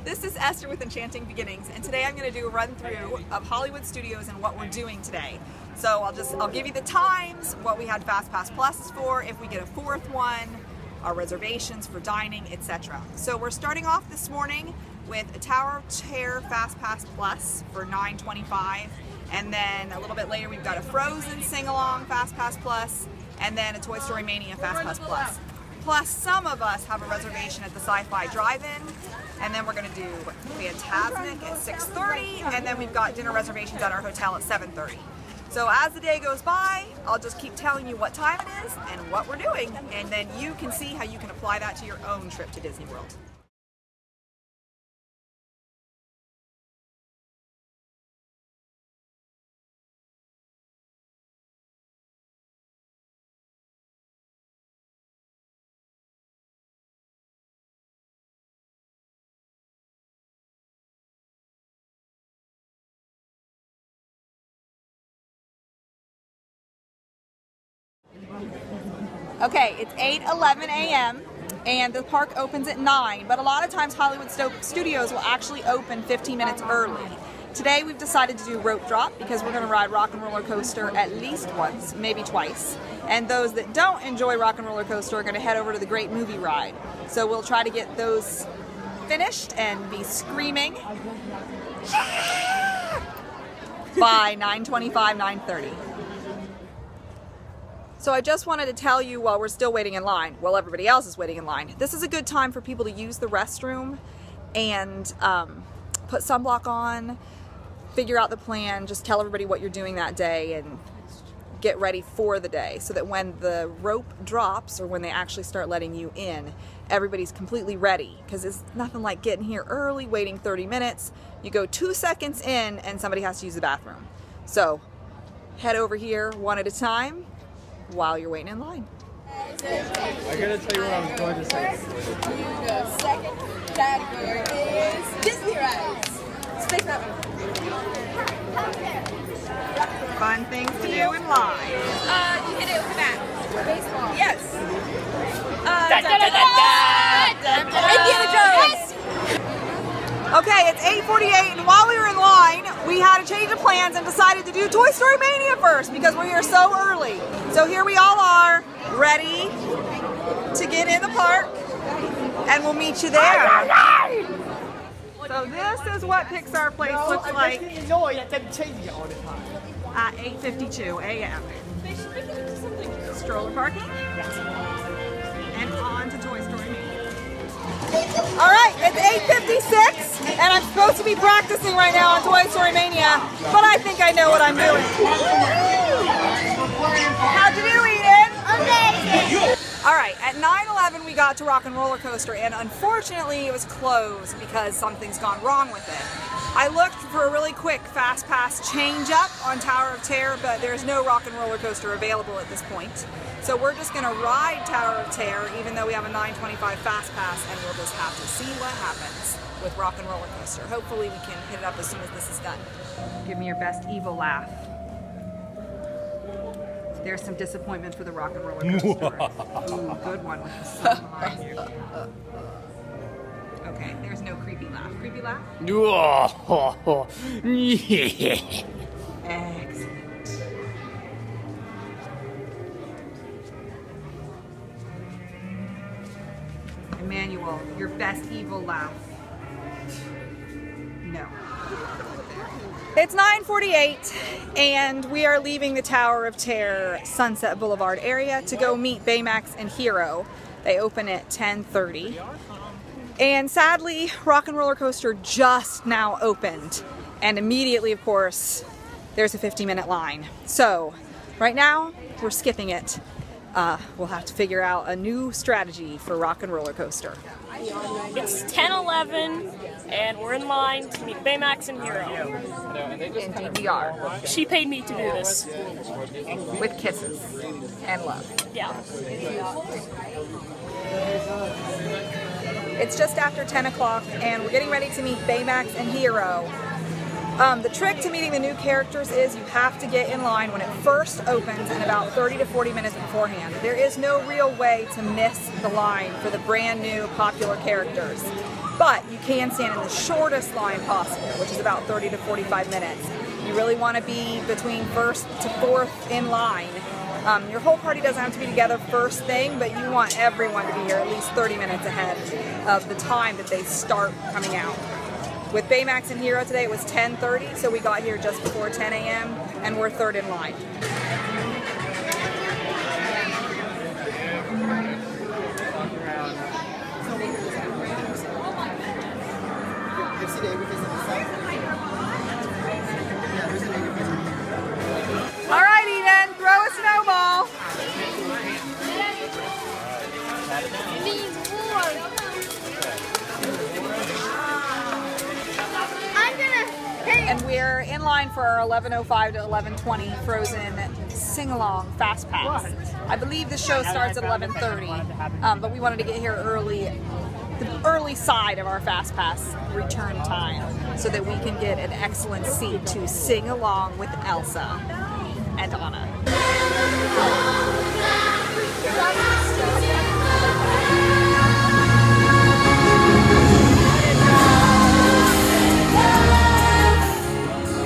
This is Esther with Enchanting Beginnings, and today I'm going to do a run through of Hollywood Studios and what we're doing today. So I'll give you the times, what we had Fast Pass Pluses for, if we get a fourth one, our reservations for dining, etc. So we're starting off this morning with a Tower of Terror Fast Pass Plus for $9.25, and then a little bit later we've got a Frozen Sing-Along Fast Pass Plus, and then a Toy Story Mania Fast Pass Plus. Plus, some of us have a reservation at the Sci-Fi Drive-In, and then we're going to do Fantasmic at 6:30, and then we've got dinner reservations at our hotel at 7:30. So as the day goes by, I'll just keep telling you what time it is and what we're doing, and then you can see how you can apply that to your own trip to Disney World. Okay, it's 8:11 a.m. and the park opens at 9, but a lot of times Hollywood Studios will actually open 15 minutes early. Today we've decided to do rope drop because we're going to ride Rock and Roller Coaster at least once, maybe twice. And those that don't enjoy Rock and Roller Coaster are going to head over to the Great Movie Ride. So we'll try to get those finished and be screaming by 9:25, 9:30. So I just wanted to tell you while we're still waiting in line, while everybody else is waiting in line, this is a good time for people to use the restroom and put sunblock on, figure out the plan, just tell everybody what you're doing that day and get ready for the day so that when the rope drops or when they actually start letting you in, everybody's completely ready, because it's nothing like getting here early, waiting 30 minutes. You go 2 seconds in and somebody has to use the bathroom. So head over here one at a time while you're waiting in line. I gotta tell you what I was going to say. The second category is Disney rides. Space Mountain. Fun things to do in line. You hit it with the bat. Baseball. Yes. Indiana Jones. Okay, it's 8:48, and while we were in line, we had a change of plans and decided to do Toy Story Mania first because we're here so early. So here we all are, ready to get in the park, and we'll meet you there. So this is what Pixar Place looks like at 8:52 a.m. Stroller parking, and on to Toy Story Mania. All right, it's 8:56, and I'm supposed to be practicing right now on Toy Story Mania, but I think I know what I'm doing. How'd you do, Eden? Amazing! All right, at 9:11 we got to Rock and Roller Coaster, and unfortunately it was closed because something's gone wrong with it. I looked for a really quick Fast Pass change up on Tower of Terror, but there's no Rock and Roller Coaster available at this point. So we're just going to ride Tower of Terror even though we have a $9.25 Fast Pass, and we'll just have to see what happens with Rock and Roller Coaster. Hopefully we can hit it up as soon as this is done. Give me your best evil laugh. There's some disappointment for the Rock and Roller Coaster. Ooh, good one with the sun behind you. Okay, there's no creepy laugh. Creepy laugh? Excellent. Emmanuel, your best evil laugh. No. It's 9:48 and we are leaving the Tower of Terror Sunset Boulevard area to go meet Baymax and Hero. They open at 10:30. And sadly, Rock and Roller Coaster just now opened. And immediately, of course, there's a 50-minute line. So right now, we're skipping it. We'll have to figure out a new strategy for Rock and Roller Coaster. It's 10:11, and we're in line to meet Baymax and Hero. In DVR. She paid me to do this. With kisses and love. Yeah. It's just after 10 o'clock, and we're getting ready to meet Baymax and Hero. The trick to meeting the new characters is you have to get in line when it first opens and about 30 to 40 minutes beforehand. There is no real way to miss the line for the brand new popular characters. But you can stand in the shortest line possible, which is about 30 to 45 minutes. You really want to be between first to fourth in line. Your whole party doesn't have to be together first thing, but you want everyone to be here at least 30 minutes ahead of the time that they start coming out. With Baymax and Hero today, it was 10:30, so we got here just before 10 a.m. and we're third in line. All right, Eden, throw a snowball. And we're in line for our 11:05 to 11:20 Frozen sing-along Fast Pass. I believe the show starts at 11:30, but we wanted to get here early, the early side of our Fast Pass return time, so that we can get an excellent seat to sing along with Elsa and Anna.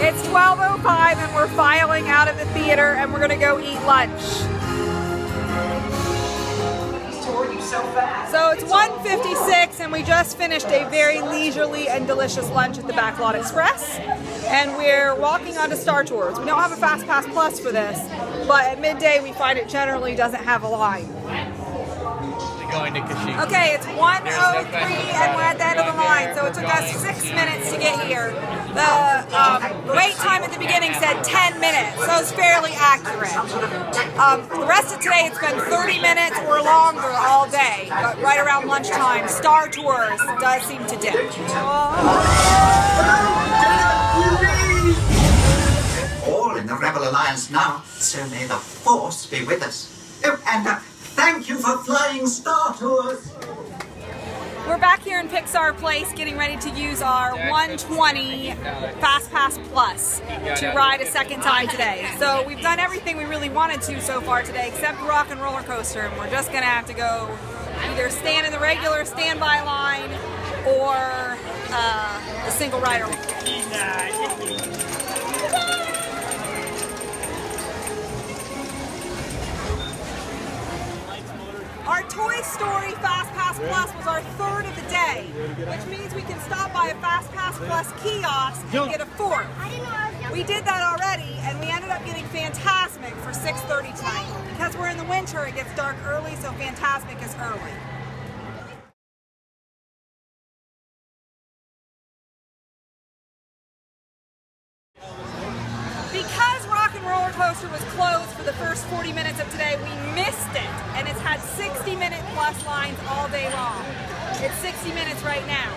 It's 12:05 and we're filing out of the theater and we're gonna go eat lunch. So it's 1:56 and we just finished a very leisurely and delicious lunch at the Backlot Express, and we're walking onto Star Tours. We don't have a Fast Pass Plus for this, but at Midday we find it generally doesn't have a line. Going to Kashyyyk. Okay, it's 1:03 and we're at the end of the line, so it took us 6 minutes to get here. The wait time at the beginning said 10 minutes, so it's fairly accurate. The rest of today it's been 30 minutes or longer all day, but right around lunchtime, Star Tours does seem to dip. All in the Rebel Alliance now, so may the Force be with us. Oh, and thank you for flying Star Tours. We're back here in Pixar Place getting ready to use our 120 Fast Pass Plus to ride a second time today. So we've done everything we really wanted to so far today except Rock and Roller Coaster, and we're just going to have to go either stand in the regular standby line or the single rider. Our Toy Story Fast Pass Plus was our third of the day, which means we can stop by a Fast Pass Plus kiosk and get a fourth. We did that already, and we ended up getting Fantasmic for 6:30 tonight. Because we're in the winter, it gets dark early, so Fantasmic is early. Because Rock and Roller Coaster was closed for the first 40 minutes of today, we missed it, and it's had 60-minute plus lines all day long. It's 60 minutes right now.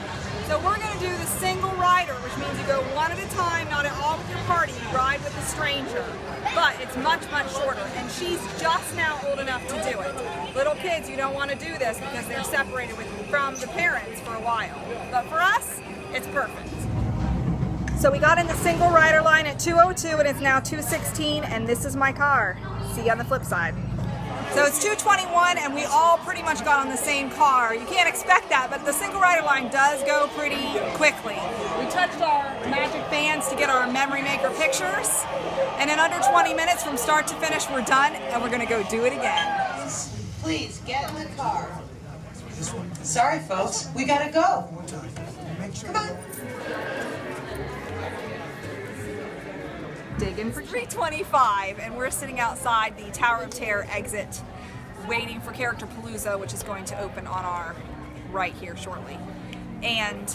So we're going to do the single rider, which means you go one at a time, not at all with your party. You ride with a stranger, but it's much, much shorter, and she's just now old enough to do it. Little kids, you don't want to do this because they're separated from the parents for a while. But for us, it's perfect. So we got in the single rider line at 2:02 and it's now 2:16, and this is my car. See you on the flip side. So it's 2:21 and we all pretty much got on the same car. You can't expect that, but the single rider line does go pretty quickly. We touched our magic bands to get our memory maker pictures, and in under 20 minutes from start to finish we're done, and we're gonna go do it again. Please get in the car. Sorry folks, we gotta go. Come on. Digging for 3:25, and we're sitting outside the Tower of Terror exit waiting for Character Palooza, which is going to open on our right here shortly. And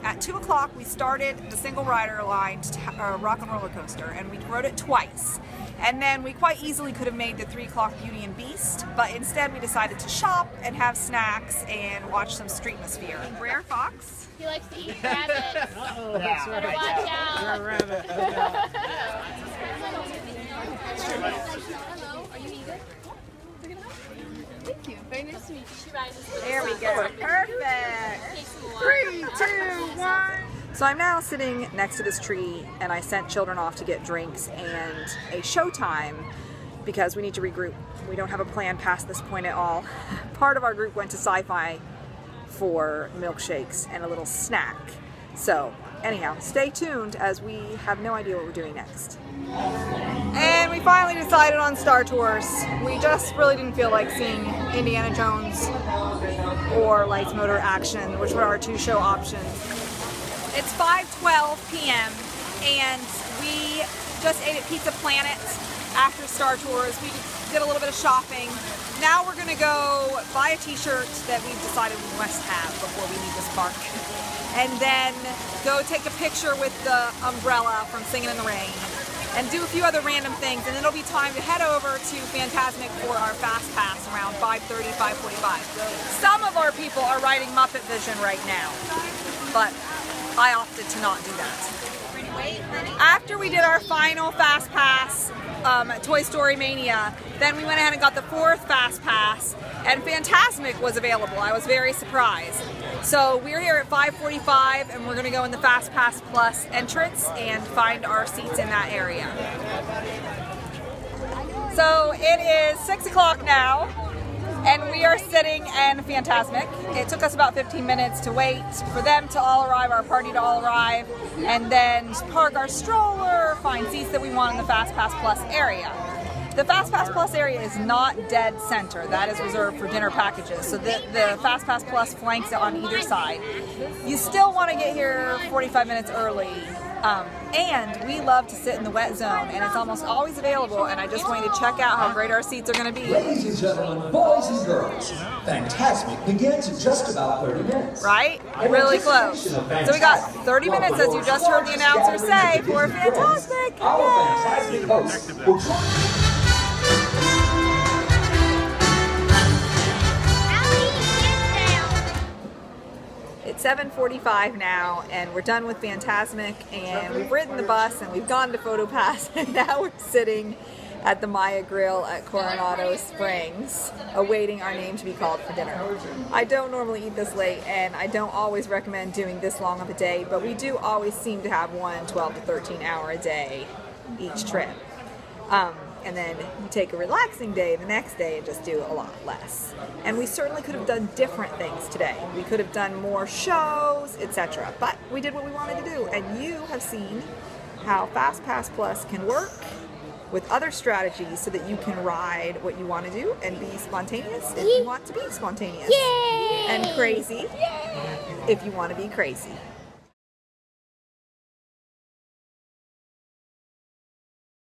at 2 o'clock we started the single rider line to Rock and Roller Coaster, and we rode it twice. And then we quite easily could have made the 3 o'clock Beauty and Beast, but instead we decided to shop and have snacks and watch some Streetmosphere. Rare Fox. He likes to eat rabbits. Oh, that's Better right. watch out. You're a rabbit. Hello, are you eager? Thank you. Very nice to meet you. There we go. Perfect. 3, 2, 1. So I'm now sitting next to this tree, and I sent children off to get drinks and a showtime because we need to regroup. We don't have a plan past this point at all. Part of our group went to Sci-Fi for milkshakes and a little snack. So anyhow, stay tuned as we have no idea what we're doing next. And we finally decided on Star Tours. We just really didn't feel like seeing Indiana Jones or Lights, Motor, Action, which were our two show options. It's 5:12 p.m. and we just ate at Pizza Planet after Star Tours. We did a little bit of shopping. Now we're gonna go buy a t-shirt that we've decided we must have before we leave this park. And then go take a picture with the umbrella from Singing in the Rain and do a few other random things, and then it'll be time to head over to Fantasmic for our Fast Pass around 5:30, 5:45. Some of our people are riding Muppet Vision right now, but I opted to not do that. After we did our final Fast Pass, Toy Story Mania, then we went ahead and got the 4th Fast Pass, and Fantasmic was available. I was very surprised. So we're here at 5:45, and we're going to go in the Fast Pass Plus entrance and find our seats in that area. So it is 6 o'clock now, and we are sitting in Fantasmic. It took us about 15 minutes to wait for them to all arrive, our party to all arrive, and then park our stroller, find seats that we want in the Fast Pass Plus area. The Fast Pass Plus area is not dead center. That is reserved for dinner packages. So the Fast Pass Plus flanks it on either side. You still want to get here 45 minutes early. And we love to sit in the wet zone, and it's almost always available, and I just wanted to check out how great our seats are going to be. Ladies and gentlemen, boys and girls, Fantasmic begins in just about 30 minutes. Right? Really close. So we got 30 minutes, as you just heard the announcer say, for Fantasmic. Our Fantasmic hosts will join. It's 7:45 now, and we're done with Fantasmic, and we've ridden the bus, and we've gone to PhotoPass, and now we're sitting at the Maya Grill at Coronado Springs, awaiting our name to be called for dinner. I don't normally eat this late, and I don't always recommend doing this long of a day, but we do always seem to have one 12 to 13 hour a day each trip. And then you take a relaxing day the next day and just do a lot less. And we certainly could have done different things today. We could have done more shows, etc. But we did what we wanted to do, and you have seen how Fast Pass Plus can work with other strategies so that you can ride what you want to do and be spontaneous if you want to be spontaneous. Yay! And crazy if you want to be crazy.